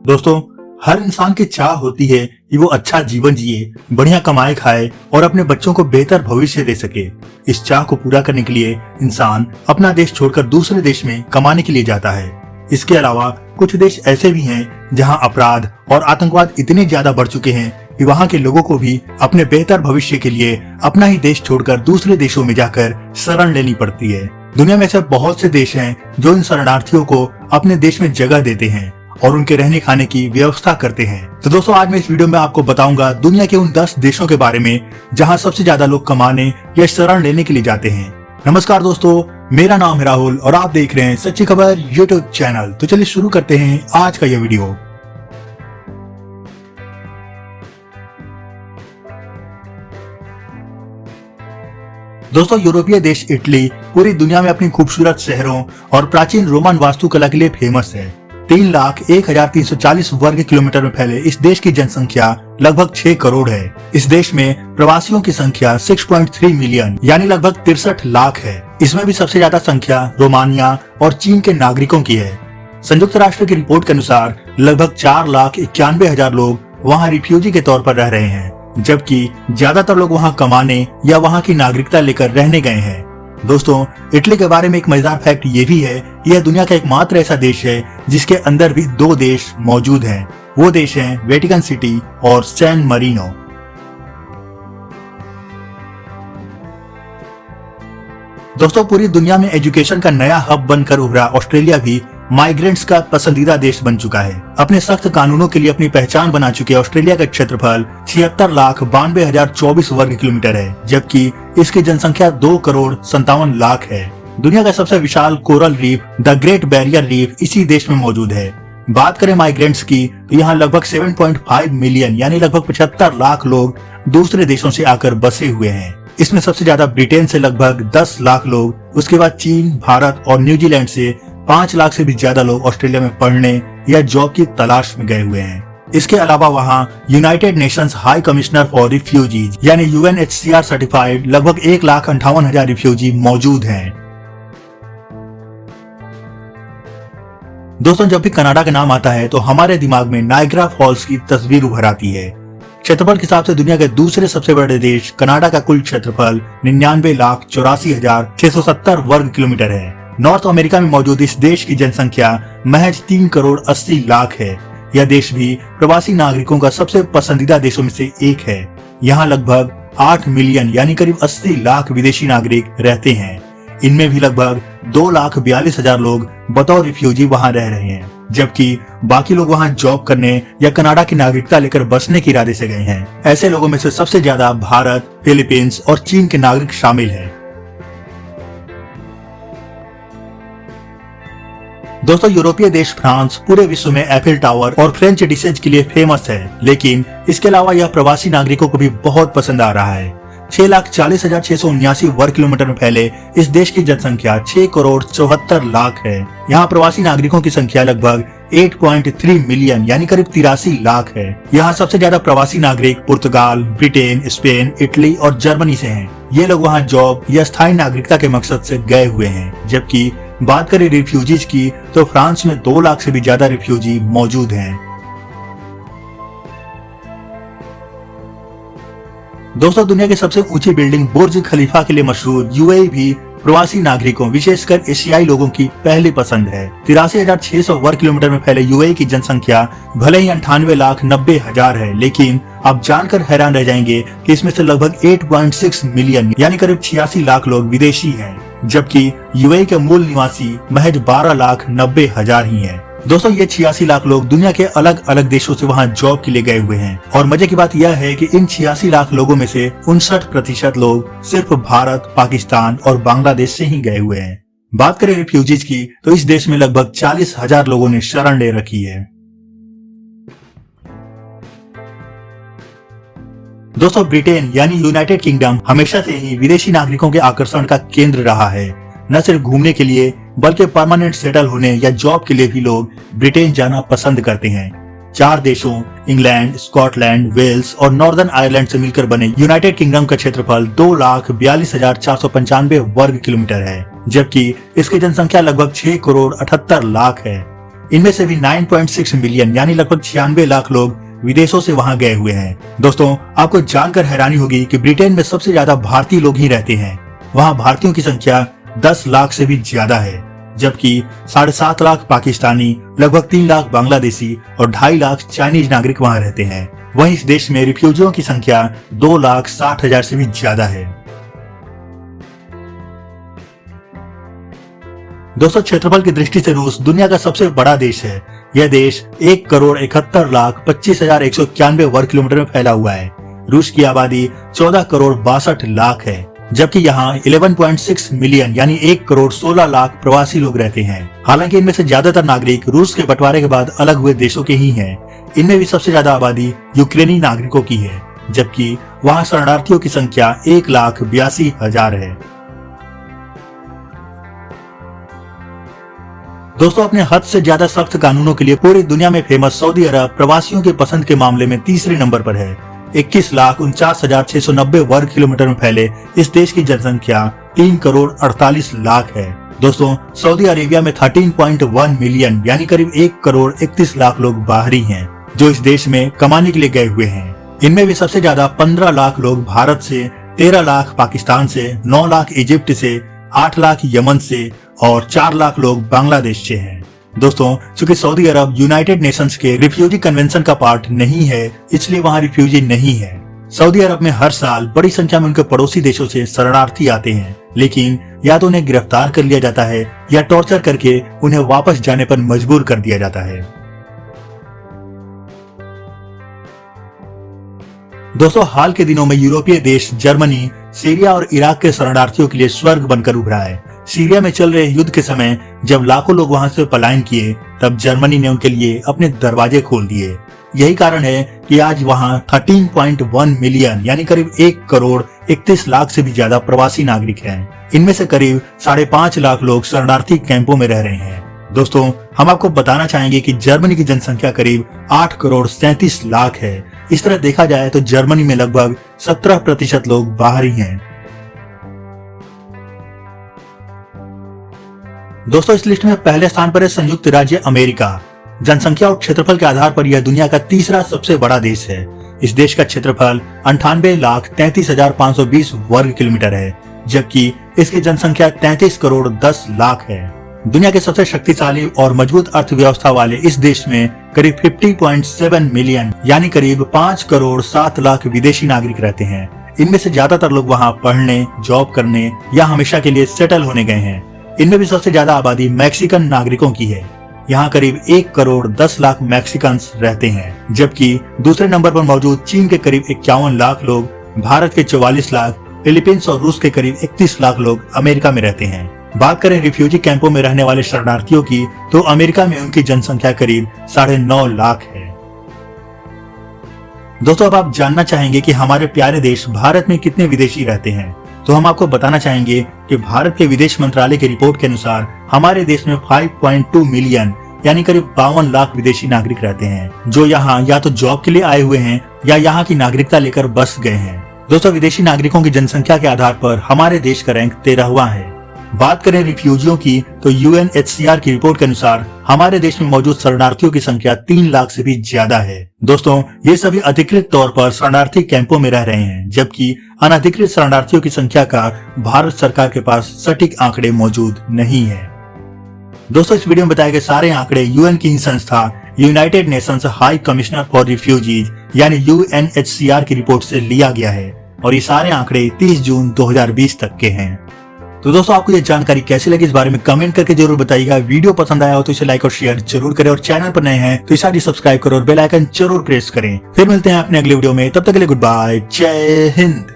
दोस्तों, हर इंसान की चाह होती है कि वो अच्छा जीवन जिए, बढ़िया कमाए खाए और अपने बच्चों को बेहतर भविष्य दे सके। इस चाह को पूरा करने के लिए इंसान अपना देश छोड़कर दूसरे देश में कमाने के लिए जाता है। इसके अलावा कुछ देश ऐसे भी हैं जहां अपराध और आतंकवाद इतने ज्यादा बढ़ चुके हैं कि वहां के लोगों को भी अपने बेहतर भविष्य के लिए अपना ही देश छोड़कर दूसरे देशों में जाकर शरण लेनी पड़ती है। दुनिया में ऐसे बहुत से देश हैं जो इन शरणार्थियों को अपने देश में जगह देते हैं और उनके रहने खाने की व्यवस्था करते हैं। तो दोस्तों, आज मैं इस वीडियो में आपको बताऊंगा दुनिया के उन 10 देशों के बारे में जहां सबसे ज्यादा लोग कमाने या शरण लेने के लिए जाते हैं। नमस्कार दोस्तों, मेरा नाम है राहुल और आप देख रहे हैं सच्ची खबर यूट्यूब चैनल। तो चलिए शुरू करते हैं आज का यह वीडियो। दोस्तों, यूरोपीय देश इटली पूरी दुनिया में अपनी खूबसूरत शहरों और प्राचीन रोमन वास्तुकला के लिए फेमस है। 3,01,340 वर्ग किलोमीटर में फैले इस देश की जनसंख्या लगभग 6 करोड़ है। इस देश में प्रवासियों की संख्या 6.3 मिलियन यानी लगभग 63 लाख है। इसमें भी सबसे ज्यादा संख्या रोमानिया और चीन के नागरिकों की है। संयुक्त राष्ट्र की रिपोर्ट के अनुसार लगभग 4,91,000 लोग वहाँ रिफ्यूजी के तौर पर रह रहे हैं, जबकि ज्यादातर लोग वहाँ कमाने या वहाँ की नागरिकता लेकर रहने गए हैं। दोस्तों, इटली के बारे में एक मजेदार फैक्ट ये भी है, यह दुनिया का एकमात्र ऐसा देश है जिसके अंदर भी 2 देश मौजूद हैं। वो देश हैं वेटिकन सिटी और सैन मरीनो। दोस्तों, पूरी दुनिया में एजुकेशन का नया हब बनकर उभरा ऑस्ट्रेलिया भी माइग्रेंट्स का पसंदीदा देश बन चुका है। अपने सख्त कानूनों के लिए अपनी पहचान बना चुके ऑस्ट्रेलिया का क्षेत्रफल 76,92,024 वर्ग किलोमीटर है, जबकि इसकी जनसंख्या 2,57,00,000 है। दुनिया का सबसे विशाल coral reef the great barrier reef इसी देश में मौजूद है। बात करें माइग्रेंट्स की तो यहाँ लगभग 7.5 मिलियन यानी लगभग 75 लाख लोग दूसरे देशों से आकर बसे हुए हैं। इसमें सबसे ज्यादा ब्रिटेन से लगभग 10 लाख लोग, उसके बाद चीन, भारत और न्यूजीलैंड से 5 लाख से भी ज्यादा लोग ऑस्ट्रेलिया में पढ़ने या जॉब की तलाश में गए हुए हैं। इसके अलावा वहाँ United Nations high commissioner for refugees यानी UNHCR सर्टिफाइड लगभग 1,58,000 रिफ्यूजी मौजूद हैं। दोस्तों, जब भी कनाडा का नाम आता है तो हमारे दिमाग में नायग्रा फॉल्स की तस्वीर उभर आती है। क्षेत्रफल के हिसाब से दुनिया के दूसरे सबसे बड़े देश कनाडा का कुल क्षेत्रफल 99,84,670 वर्ग किलोमीटर है। नॉर्थ अमेरिका में मौजूद इस देश की जनसंख्या महज 3,80,00,000 है। यह देश भी प्रवासी नागरिकों का सबसे पसंदीदा देशों में से एक है। यहाँ लगभग 8 मिलियन यानी करीब 80 लाख विदेशी नागरिक रहते हैं। इनमें भी लगभग 2,42,000 लोग बतौर रिफ्यूजी वहाँ रह रहे हैं, जबकि बाकी लोग वहाँ जॉब करने या कनाडा की नागरिकता लेकर बसने के इरादे से गए हैं। ऐसे लोगों में से सबसे ज्यादा भारत, फिलीपींस और चीन के नागरिक शामिल हैं। दोस्तों, यूरोपीय देश फ्रांस पूरे विश्व में एफिल टावर और फ्रेंच डिशेज के लिए फेमस है, लेकिन इसके अलावा यह प्रवासी नागरिकों को भी बहुत पसंद आ रहा है। 6,40,679 वर्ग किलोमीटर में फैले इस देश की जनसंख्या 6,74,00,000 है। यहाँ प्रवासी नागरिकों की संख्या लगभग 8.3 मिलियन यानी करीब 83 लाख है। यहाँ सबसे ज्यादा प्रवासी नागरिक पुर्तगाल, ब्रिटेन, स्पेन, इटली और जर्मनी से हैं। ये लोग वहाँ जॉब या स्थायी नागरिकता के मकसद से गए हुए हैं। जबकि बात करें रिफ्यूजीज की तो फ्रांस में 2 लाख से भी ज्यादा रिफ्यूजी मौजूद हैं। दोस्तों, दुनिया की सबसे ऊंची बिल्डिंग बुर्ज खलीफा के लिए मशहूर UAE भी प्रवासी नागरिकों विशेषकर एशियाई लोगों की पहली पसंद है। 83,600 वर्ग किलोमीटर में फैले UAE की जनसंख्या भले ही 98,90,000 है, लेकिन आप जानकर हैरान रह जाएंगे कि इसमें से लगभग 8.6 मिलियन यानी करीब 86 लाख लोग विदेशी हैं, जबकि UAE के मूल निवासी महज 12,90,000 ही हैं। दोस्तों, ये 86 लाख लोग दुनिया के अलग अलग देशों से वहाँ जॉब के लिए गए हुए हैं और मजे की बात यह है कि इन 86 लाख लोगों में से 59% लोग सिर्फ भारत, पाकिस्तान और बांग्लादेश से ही गए हुए हैं। बात करें रिफ्यूजीज की तो इस देश में लगभग 40,000 लोगों ने शरण ले रखी है। दोस्तों, ब्रिटेन यानी यूनाइटेड किंगडम हमेशा से ही विदेशी नागरिकों के आकर्षण का केंद्र रहा है। न सिर्फ घूमने के लिए बल्कि परमानेंट सेटल होने या जॉब के लिए भी लोग ब्रिटेन जाना पसंद करते हैं। 4 देशों इंग्लैंड, स्कॉटलैंड, वेल्स और नॉर्दर्न आयरलैंड से मिलकर बने यूनाइटेड किंगडम का क्षेत्रफल 2,42,495 वर्ग किलोमीटर है, जबकि इसकी जनसंख्या लगभग 6,78,00,000 है। इनमें से भी 9.6 मिलियन यानी लगभग 96 लाख लोग विदेशों से वहां गए हुए हैं। दोस्तों, आपको जानकर हैरानी होगी कि ब्रिटेन में सबसे ज्यादा भारतीय लोग ही रहते हैं। वहां भारतीयों की संख्या 10 लाख से भी ज्यादा है, जबकि 7.5 लाख पाकिस्तानी, लगभग 3 लाख बांग्लादेशी और 2.5 लाख चाइनीज नागरिक वहां रहते हैं। वहीं इस देश में रिफ्यूजियों की संख्या 2,60,000 से भी ज्यादा है। दोस्तों, क्षेत्रफल की दृष्टि से रूस दुनिया का सबसे बड़ा देश है। यह देश 1,71,25,191 वर्ग किलोमीटर में फैला हुआ है। रूस की आबादी 14,62,00,000 है, जबकि यहाँ 11.6 मिलियन यानी 1,16,00,000 प्रवासी लोग रहते हैं। हालांकि इनमें से ज्यादातर नागरिक रूस के बंटवारे के बाद अलग हुए देशों के ही हैं। इनमें भी सबसे ज्यादा आबादी यूक्रेनी नागरिकों की है, जबकि वहाँ शरणार्थियों की संख्या 1,82,000 है। दोस्तों, अपने हद से ज्यादा सख्त कानूनों के लिए पूरी दुनिया में फेमस सऊदी अरब प्रवासियों के पसंद के मामले में तीसरे नंबर पर है। 21,49,690 वर्ग किलोमीटर में फैले इस देश की जनसंख्या 3,48,00,000 है। दोस्तों, सऊदी अरेबिया में 13.1 मिलियन यानी करीब 1,31,00,000 लोग बाहरी हैं, जो इस देश में कमाने के लिए गए हुए हैं। इनमें भी सबसे ज्यादा 15 लाख लोग भारत से, 13 लाख पाकिस्तान से, 9 लाख इजिप्ट से, 8 लाख यमन से और 4 लाख लोग बांग्लादेश से हैं। दोस्तों, चूंकि सऊदी अरब यूनाइटेड नेशंस के रिफ्यूजी कन्वेंशन का पार्ट नहीं है, इसलिए वहाँ रिफ्यूजी नहीं है। सऊदी अरब में हर साल बड़ी संख्या में उनके पड़ोसी देशों से शरणार्थी आते हैं, लेकिन या तो उन्हें गिरफ्तार कर लिया जाता है या टॉर्चर करके उन्हें वापस जाने पर मजबूर कर दिया जाता है। दोस्तों, हाल के दिनों में यूरोपीय देश जर्मनी सीरिया और इराक के शरणार्थियों के लिए स्वर्ग बनकर उभरा है। सीरिया में चल रहे युद्ध के समय जब लाखों लोग वहां से पलायन किए, तब जर्मनी ने उनके लिए अपने दरवाजे खोल दिए। यही कारण है कि आज वहां 13.1 मिलियन यानी करीब 1,31,00,000 से भी ज्यादा प्रवासी नागरिक हैं। इनमें से करीब 5.5 लाख लोग शरणार्थी कैंपों में रह रहे हैं। दोस्तों, हम आपको बताना चाहेंगे कि जर्मनी की जनसंख्या करीब 8,37,00,000 है। इस तरह देखा जाए तो जर्मनी में लगभग 17% लोग बाहरी हैं। दोस्तों, इस लिस्ट में पहले स्थान पर है संयुक्त राज्य अमेरिका। जनसंख्या और क्षेत्रफल के आधार पर यह दुनिया का तीसरा सबसे बड़ा देश है। इस देश का क्षेत्रफल 98,33,520 वर्ग किलोमीटर है, जबकि इसकी जनसंख्या 33,10,00,000 है। दुनिया के सबसे शक्तिशाली और मजबूत अर्थव्यवस्था वाले इस देश में करीब 50.7 मिलियन यानी करीब 5,07,00,000 विदेशी नागरिक रहते हैं। इनमें से ज्यादातर लोग वहां पढ़ने, जॉब करने या हमेशा के लिए सेटल होने गए हैं। इनमें भी सबसे ज्यादा आबादी मैक्सिकन नागरिकों की है। यहाँ करीब 1,10,00,000 मैक्सिकन्स रहते हैं, जबकि दूसरे नंबर पर मौजूद चीन के करीब 51 लाख लोग, भारत के 44 लाख, फिलीपींस और रूस के करीब 31 लाख लोग अमेरिका में रहते हैं। बात करें रिफ्यूजी कैंपों में रहने वाले शरणार्थियों की, तो अमेरिका में उनकी जनसंख्या करीब 9.5 लाख है। दोस्तों, अब आप जानना चाहेंगे कि हमारे प्यारे देश भारत में कितने विदेशी रहते हैं, तो हम आपको बताना चाहेंगे कि भारत के विदेश मंत्रालय की रिपोर्ट के अनुसार हमारे देश में 5.2 मिलियन यानी करीब 52 लाख विदेशी नागरिक रहते हैं, जो यहाँ या तो जॉब के लिए आए हुए हैं या यहाँ की नागरिकता लेकर बस गए हैं। दोस्तों, विदेशी नागरिकों की जनसंख्या के आधार पर हमारे देश का रैंक 13वां है। बात करें रिफ्यूजियों की, तो UNHCR की रिपोर्ट के अनुसार हमारे देश में मौजूद शरणार्थियों की संख्या 3 लाख से भी ज्यादा है। दोस्तों, ये सभी अधिकृत तौर पर शरणार्थी कैंपों में रह रहे हैं, जबकि अनधिकृत शरणार्थियों की संख्या का भारत सरकार के पास सटीक आंकड़े मौजूद नहीं है। दोस्तों, इस वीडियो में बताए गए सारे आंकड़े यूएन की ही संस्था United Nations high commissioner for refugees यानी UNHCR की रिपोर्ट से लिया गया है, और ये सारे आंकड़े 30 जून 2020 तक के हैं। तो दोस्तों, आपको ये जानकारी कैसी लगी इस बारे में कमेंट करके जरूर बताइएगा। वीडियो पसंद आया हो तो इसे लाइक और शेयर जरूर करें, और चैनल पर नए हैं तो इसे सब्सक्राइब करो और बेल आइकन जरूर प्रेस करें। फिर मिलते हैं अपने अगले वीडियो में, तब तक के लिए गुड बाय, जय हिंद।